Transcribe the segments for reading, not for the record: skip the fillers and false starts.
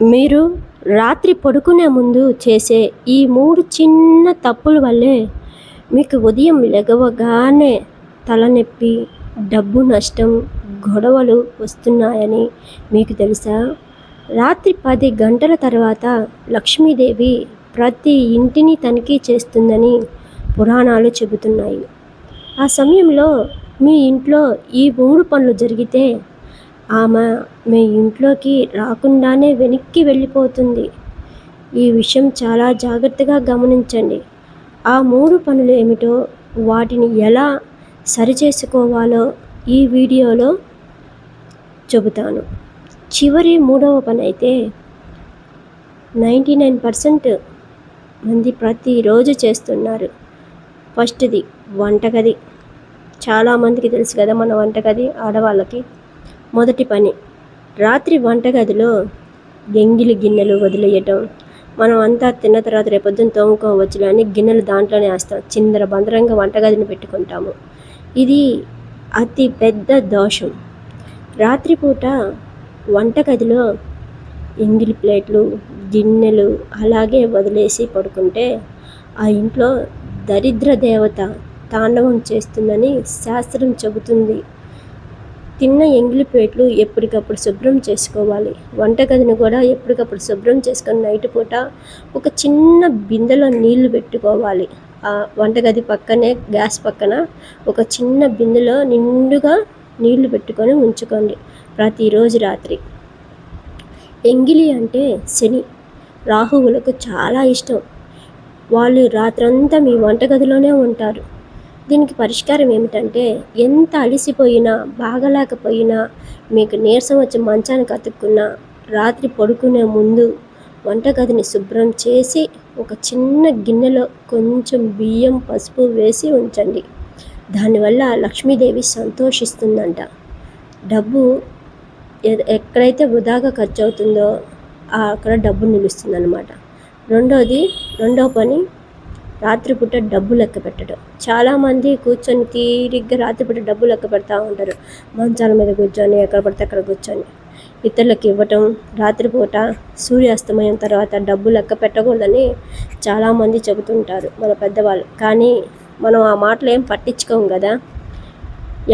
మీరు రాత్రి పడుకునే ముందు చేసే ఈ 3 చిన్న తప్పుల వల్లే మీకు ఉదయం లెగవగానే తలనొప్పి, డబ్బు నష్టం, గొడవలు వస్తున్నాయని మీకు తెలుసా? రాత్రి 10 గంటల తర్వాత లక్ష్మీదేవి ప్రతి ఇంటిని తనిఖీ చేస్తుందని పురాణాలు చెబుతున్నాయి. ఆ సమయంలో మీ ఇంట్లో ఈ 3 పనులు జరిగితే ఆమె మీ ఇంట్లోకి రాకుండానే వెనక్కి వెళ్ళిపోతుంది. ఈ విషయం చాలా జాగ్రత్తగా గమనించండి. ఆ 3 పనులు ఏమిటో, వాటిని ఎలా సరిచేసుకోవాలో ఈ వీడియోలో చెబుతాను. చివరి 3వ పని అయితే 99% మంది ప్రతిరోజు చేస్తున్నారు. ఫస్ట్‌ది వంటగది. చాలామందికి తెలుసు కదా మన వంటగది ఆడవాళ్ళకి. మొదటి పని, రాత్రి వంటగదిలో ఎంగిలి గిన్నెలు వదిలేయటం. మనం అంతా తిన్న తర్వాత రేపొద్దున తోముకోవచ్చులే అని గిన్నెలు దాంట్లోనే వేస్తాం. చిందరబందరంగా వంటగదిని పెట్టుకుంటాము. ఇది అతి పెద్ద దోషం. రాత్రిపూట వంటగదిలో ఎంగిలి ప్లేట్లు, గిన్నెలు అలాగే వదిలేసి పడుకుంటే ఆ ఇంట్లో దరిద్ర దేవత తాండవం చేస్తుందని శాస్త్రం చెబుతుంది. తిన్న ఎంగిలి ప్లేట్లు ఎప్పటికప్పుడు శుభ్రం చేసుకోవాలి. వంటగదిని కూడా ఎప్పటికప్పుడు శుభ్రం చేసుకొని నైట్ పూట ఒక చిన్న బిందెలో నీళ్లు పెట్టుకోవాలి. ఆ వంటగది పక్కనే గ్యాస్ పక్కన ఒక చిన్న బిందెలో నిండుగా నీళ్లు పెట్టుకొని ఉంచుకోండి ప్రతిరోజు రాత్రి. ఎంగిలి అంటే శని, రాహువులకు చాలా ఇష్టం. వాళ్ళు రాత్రంతా మీ వంటగదిలోనే ఉంటారు. దీనికి పరిష్కారం ఏమిటంటే, ఎంత అలసిపోయినా, బాగలేకపోయినా, మీకు నీరసం వచ్చి మంచానికి అతుక్కున్నా రాత్రి పడుకునే ముందు వంటగదిని శుభ్రం చేసి ఒక చిన్న గిన్నెలో కొంచెం బియ్యం, పసుపు వేసి ఉంచండి. దానివల్ల లక్ష్మీదేవి సంతోషిస్తుందంట. డబ్బు ఎక్కడైతే వృధాగా ఖర్చు అవుతుందో అక్కడ డబ్బు నిలుస్తుందన్నమాట. రెండో పని, రాత్రిపూట డబ్బు లెక్క పెట్టడం. చాలామంది కూర్చొని తీరిగ్గా రాత్రిపూట డబ్బు లెక్క పెడతా ఉంటారు. మంచాల మీద కూర్చొని ఎక్కడ పడితే అక్కడ కూర్చొని ఇతరులకు ఇవ్వటం. రాత్రిపూట సూర్యాస్తమయం తర్వాత డబ్బు లెక్క పెట్టకూడదని చాలామంది చెబుతుంటారు మన పెద్దవాళ్ళు. కానీ మనం ఆ మాటలు ఏం పట్టించుకోం కదా.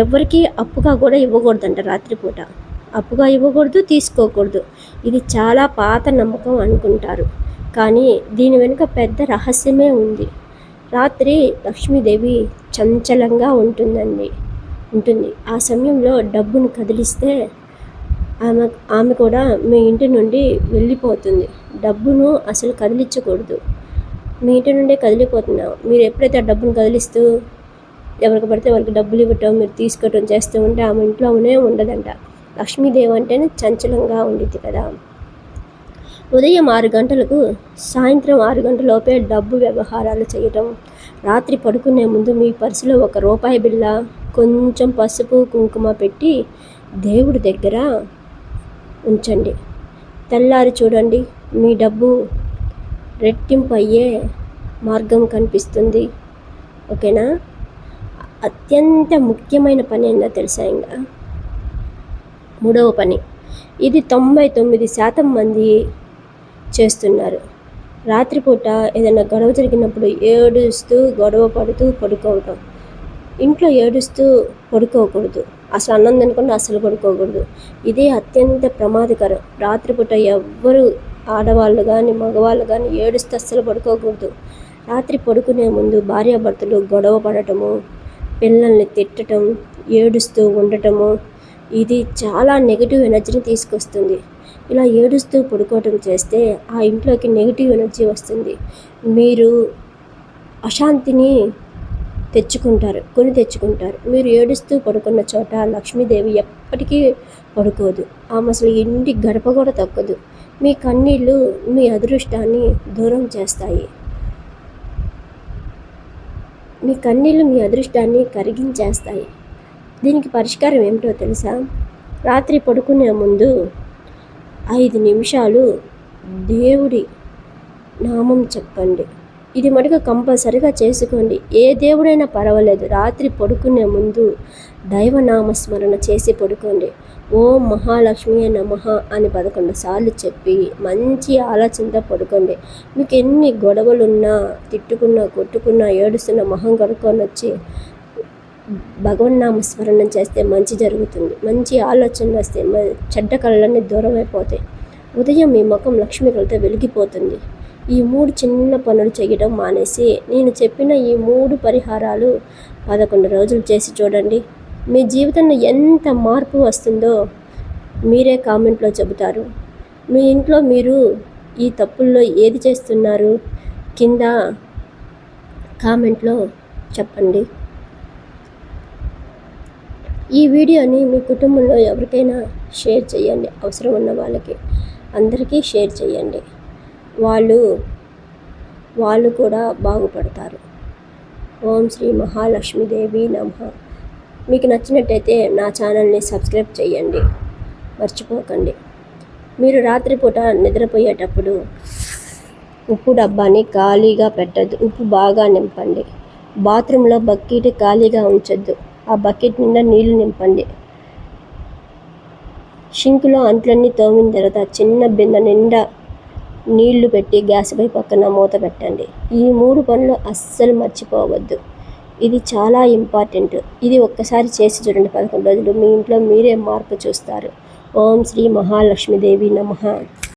ఎవరికి అప్పుగా కూడా ఇవ్వకూడదంట రాత్రిపూట. అప్పుగా ఇవ్వకూడదు, తీసుకోకూడదు. ఇది చాలా పాత నమ్మకం అనుకుంటారు. కానీ దీని వెనుక పెద్ద రహస్యమే ఉంది. రాత్రి లక్ష్మీదేవి చంచలంగా ఉంటుంది. ఆ సమయంలో డబ్బును కదిలిస్తే ఆమె కూడా మీ ఇంటి నుండి వెళ్ళిపోతుంది. డబ్బును అసలు కదిలించకూడదు. మీ ఇంటి నుండే కదిలిపోతున్నావు. మీరు ఎప్పుడైతే ఆ డబ్బును కదిలిస్తూ ఎవరికి పడితే వాళ్ళకి డబ్బులు ఇవ్వటం, మీరు తీసుకోవటం చేస్తూ ఉంటే ఆమె ఇంట్లోనే ఉండదంట. లక్ష్మీదేవి అంటేనే చంచలంగా ఉండిద్ది కదా. ఉదయం 6 గంటలకు, సాయంత్రం 6 గంటలలోపే డబ్బు వ్యవహారాలు చేయటం. రాత్రి పడుకునే ముందు మీ పర్సులో ₹1 బిళ్ళ, కొంచెం పసుపు, కుంకుమ పెట్టి దేవుడి దగ్గర ఉంచండి. తెల్లారి చూడండి, మీ డబ్బు రెట్టింపు అయ్యే మార్గం కనిపిస్తుంది. ఓకేనా? అత్యంత ముఖ్యమైన పని ఏందో తెలుసా? ఇంకా 3వ పని, ఇది 99% మంది చేస్తున్నారు. రాత్రిపూట ఏదైనా గొడవ జరిగినప్పుడు ఏడుస్తూ గొడవ పడుతూ పడుకోవటం. ఇంట్లో ఏడుస్తూ పడుకోకూడదు. అసలు అన్నం తినకుండా అసలు పడుకోకూడదు. ఇదే అత్యంత ప్రమాదకరం. రాత్రిపూట ఎవ్వరు, ఆడవాళ్ళు కానీ మగవాళ్ళు కానీ ఏడుస్తూ అస్సలు పడుకోకూడదు. రాత్రి పడుకునే ముందు భార్యాభర్తలు గొడవ పడటము, పిల్లల్ని తిట్టడం, ఏడుస్తూ ఉండటము, ఇది చాలా నెగిటివ్ ఎనర్జీని తీసుకొస్తుంది. ఇలా ఏడుస్తూ పడుకోవటం చేస్తే ఆ ఇంట్లోకి నెగిటివ్ ఎనర్జీ వస్తుంది. మీరు అశాంతిని కొని తెచ్చుకుంటారు. మీరు ఏడుస్తూ పడుకున్న చోట లక్ష్మీదేవి ఎప్పటికీ పడుకోదు. ఆమె అసలు ఇంటి గడప కూడా తొక్కదు. మీ కన్నీళ్ళు మీ అదృష్టాన్ని దూరం చేస్తాయి. మీ కన్నీళ్ళు మీ అదృష్టాన్ని కరిగించేస్తాయి. దీనికి పరిష్కారం ఏమిటో తెలుసా? రాత్రి పడుకునే ముందు 5 నిమిషాలు దేవుడి నామం చెప్పండి. ఇది మటుకు కంపల్సరిగా చేసుకోండి. ఏ దేవుడైనా పర్వాలేదు, రాత్రి పడుకునే ముందు దైవనామస్మరణ చేసి పడుకోండి. ఓం మహాలక్ష్మి నమః అని 11 సార్లు చెప్పి మంచి ఆలోచనతో పడుకోండి. మీకు ఎన్ని గొడవలున్నా, తిట్టుకున్నా, కొట్టుకున్నా, ఏడుస్తున్న మొహం కడుక్కొని వచ్చి భగవన్నామస్మరణం చేస్తే మంచి జరుగుతుంది. మంచి ఆలోచనలు వస్తే చెడ్డ కళలన్నీ దూరం అయిపోతాయి. ఉదయం మీ ముఖం లక్ష్మికలతో వెలిగిపోతుంది. ఈ 3 చిన్న పనులు చేయడం మానేసి నేను చెప్పిన ఈ 3 పరిహారాలు 11 రోజులు చేసి చూడండి. మీ జీవితంలో ఎంత మార్పు వస్తుందో మీరే కామెంట్లో చెబుతారు. మీ ఇంట్లో మీరు ఈ తప్పుల్లో ఏది చేస్తున్నారు కింద కామెంట్లో చెప్పండి. ఈ వీడియోని మీ కుటుంబంలో ఎవరికైనా షేర్ చేయండి. అవసరం ఉన్న వాళ్ళకి అందరికీ షేర్ చేయండి. వాళ్ళు కూడా బాగుపడతారు. ఓం శ్రీ మహాలక్ష్మీదేవి నమః. మీకు నచ్చినట్టయితే నా ఛానల్ని సబ్స్క్రైబ్ చేయండి, మర్చిపోకండి. మీరు రాత్రిపూట నిద్రపోయేటప్పుడు ఉప్పు డబ్బాని ఖాళీగా పెట్టద్దు. ఉప్పు బాగా నింపండి. బాత్రూంలో బకెట్ ఖాళీగా ఉంచొద్దు. ఆ బకెట్ నిండా నీళ్లు నింపండి. షింకులో అంట్లన్నీ తోమిన తర్వాత చిన్న బిందె నిండా నీళ్లు పెట్టి గ్యాస్ పై పక్కన మూత పెట్టండి. ఈ 3 పనులు అస్సలు మర్చిపోవద్దు. ఇది చాలా ఇంపార్టెంట్. ఇది ఒక్కసారి చేసి చూడండి. 11 రోజులు మీ ఇంట్లో మీరే మార్పు చూస్తారు. ఓం శ్రీ మహాలక్ష్మీదేవి నమః.